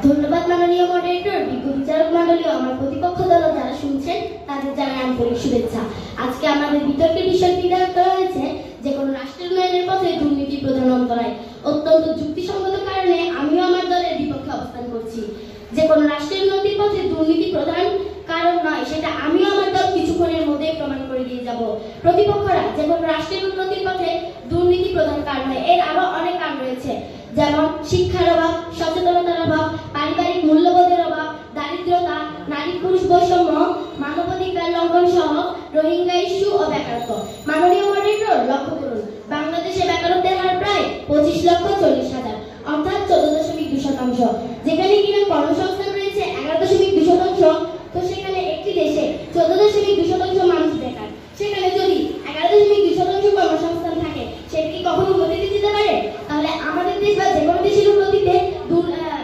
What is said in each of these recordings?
ধন্যবাদ মাননীয় মডারেটর, বিজ্ঞ বিচারক মণ্ডলী, আমার প্রতিপক্ষ দল যারা শুনছেন তাদের জানাই আন্তরিক শুভেচ্ছা। আজকে আমাদের বিতর্কের বিষয় নির্ধারণ করা হয়েছে যে কোনো রাষ্ট্রের উন্নয়নের পথে দুর্নীতি প্রধান অন্তরায়। অত্যন্ত যুক্তিসঙ্গত কারণে আমিও আমার দলের বিপক্ষে অবস্থান করছি। যে কোনো রাষ্ট্রের উন্নতির পথে দুর্নীতি প্রধান কারণ নয়, সেটা আমিও আমার দল কিছুক্ষণের মধ্যে প্রমাণ করে দিয়ে যাব। প্রতিপক্ষরা যে কোনো রাষ্ট্রের উন্নতির পথে দুর্নীতি প্রধান কারণ নয়, এর আরো অনেক কারণ রয়েছে, যেমন শিক্ষার অভাব, সচেতনতার অভাব, পারিবারিক মূল্যবোধের অভাব, দারিদ্রতা, নারী পুরুষ বৈষম্য, মানবাধিকার লঙ্ঘন সহ রোহিঙ্গা ইস্যু ও বেকারত্ব। মাননীয় মডারেটর, লক্ষ্য করুন, বাংলাদেশে বেকারত্বের হার প্রায় 25,40,000, অর্থাৎ 14.2%। যেখানে কিনা কর্মসংস্থান রয়েছে 11.2%, তো সেখানে একটি দেশে 14.2% মানুষ বেকার। সেখানে যদি 11.2% কর্মসংস্থান থাকে, সেটা কি কখনো উন্নতিতে যেতে পারে? তাহলে আমাদের দেশ বা যে কোনো দেশের উন্নতিতে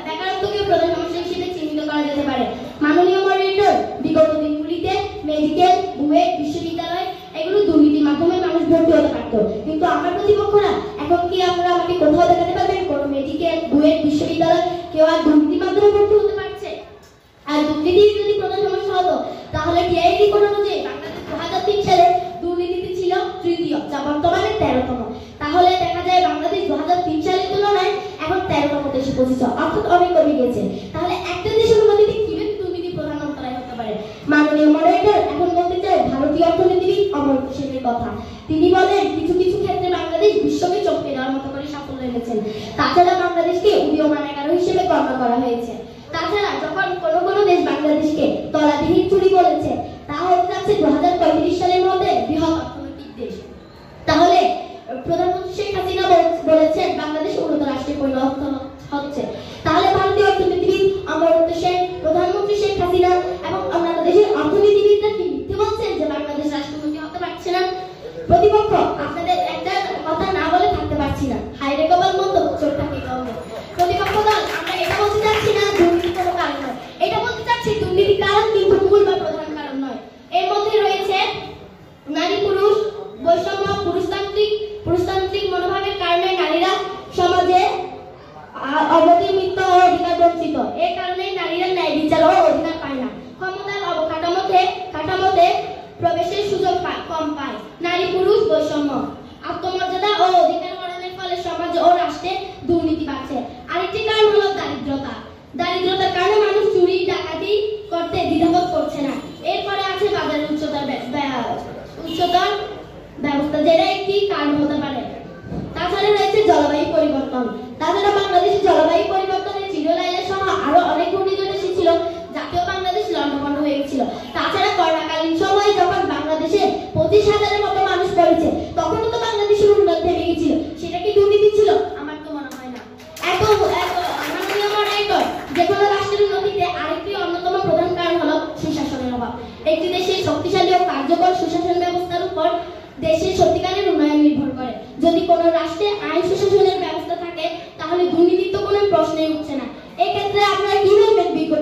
বেকারত্বকে প্রধান সমস্যা হিসেবে চিহ্নিত করা যেতে পারে। মাননীয় মডারেটর, বিগত দিনগুলিতে মেডিকেল, বুয়েট, বিশ্ববিদ্যালয় এগুলো দুর্নীতির মাধ্যমে মানুষ ভর্তি হতে পারত, কিন্তু আমার প্রতিপক্ষরা এখন কি আপনারা আমাকে কোথাও দেখাতে পারবেন কোন মেডিকেল, বুয়েট, বিশ্ববিদ্যালয় কেউ আর দুর্নীতির মাধ্যমে ভর্তি হতে পারছে? আর দুর্নীতি যদি প্রধান সমস্যা হতো, তাহলে টিআইডি কোড অনুযায়ী বাংলাদেশ 2003 সালে দুর্নীতিতে ছিল তৃতীয়, যা বর্তমানে 13তম। তাহলে দেখা যায় বাংলাদেশ 2003 সালের তুলনায় এখন 13তম দেশে পৌঁছেছে, অর্থাৎ অনেক কমে গেছে। তাহলে একটা দেশের উন্নতিতে কিভাবে দুর্নীতি প্রধান অন্তরায় হতে পারে? মাননীয় মডারেটর, এখন বলতে চাই ভারতীয় অর্থনীতিবিদ অমর সেনের কথা। তিনি বলেন, কিছু কিছু ক্ষেত্রে বাংলাদেশ বিশ্বকে চমকে দেওয়ার মতো করে সাফল্য এনেছেন। তাছাড়া বাংলাদেশকে উদীয়মান 11 হিসেবে গণ্য করা হয়েছে। তাছাড়া যখন কোনো দেশ বাংলাদেশকে তলাবিহীন চুরি বলেছে, তা হতে যাচ্ছে 2035 সালের মধ্যে বৃহৎ অর্থনৈতিক দেশ। তাহলে প্রধানমন্ত্রী শেখ হাসিনা বলেছেন বাংলাদেশ উন্নত রাষ্ট্রে পরিণত হচ্ছে। তাহলে ভারতীয় অর্থনীতিবিদ অমর্ত্য সেন, প্রধানমন্ত্রী শেখ হাসিনা এবং অন্যান্য দেশের অর্থনীতিবিদরা কি মিথ্যে বলছেন যে বাংলাদেশ রাষ্ট্র উন্নতি হতে পারছে না? প্রতিপক্ষ, আপনাদের একটা কথা না বলে থাকতে পারছি না, হায় রে কপাল মন্দ, চোরটাকে কমে। প্রতিপক্ষ দল, আমরা এটা বলতে চাচ্ছি না দুর্নীতি কোনো কারণ নয়, এটা বলতে চাচ্ছি দুর্নীতি কারণ কিন্তু মূল বা প্রধান কারণ নয়। এর মধ্যে রয়েছে নারী পুরুষ বৈষম্য, পুরুষতান্ত্রিক মনোভাবের কারণে নারীরা সমাজে অবতীর্ণ ও অধিকার বঞ্চিত। এর কারণে নারীরা ন্যায় বিচার ও অধিকার পায় না। ক্ষমতার কাঠামোতে প্রবেশের সুযোগ কম পায়। নারী পুরুষ বৈষম্য, আত্মমর্যাদা ও অধিকার হরণের ফলে সমাজ ও রাষ্ট্রে দুর্নীতি বাড়ছে। আরেকটি কারণ হলো দারিদ্রতার কারণে মানুষ চুরি ডাকাতি করতে দ্বিধাবোধ করছে না। এরপরে আছে বাজারের উচ্চতর ব্যবস্থা, যেটা একটি কারণ হতে পারে। তাছাড়া রয়েছে জলবায়ু পরিবর্তন। তাছাড়া বাংলাদেশে জলবায়ু পরিবর্তনের চিরলাইলা সহ আরো অনেক ঘূর্ণিঝড় এসেছিল, যাতেও বাংলাদেশ লণ্ডভণ্ড হয়ে গেছিল। তাছাড়া করোনাকালীন সময়ে যখন বাংলাদেশে 25,000-এর মতো মানুষ পড়েছে, তখনও তো বাংলাদেশের উন্নয়ন থেমে গেছিল। সেটা কি দুর্নীতি ছিল? আমার তো মনে হয় না। মাননীয় মডারেটর, যে কোনো রাষ্ট্রের উন্নতিতে আরেকটি অন্যতম প্রধান কারণ হলো সুশাসনের অভাব। একটি দেশের শক্তিশালী ও কার্যকর সুশাসন ব্যবস্থার উপর দেশের সত্যিকারের উন্নয়ন নির্ভর করে। যদি কোনো রাষ্ট্রে আইন সুশাসনের ব্যবস্থা থাকে, তাহলে দুর্নীতির তো কোনো প্রশ্নই উঠছে না। এক্ষেত্রে আপনারা কি বলবেন বিজ্ঞ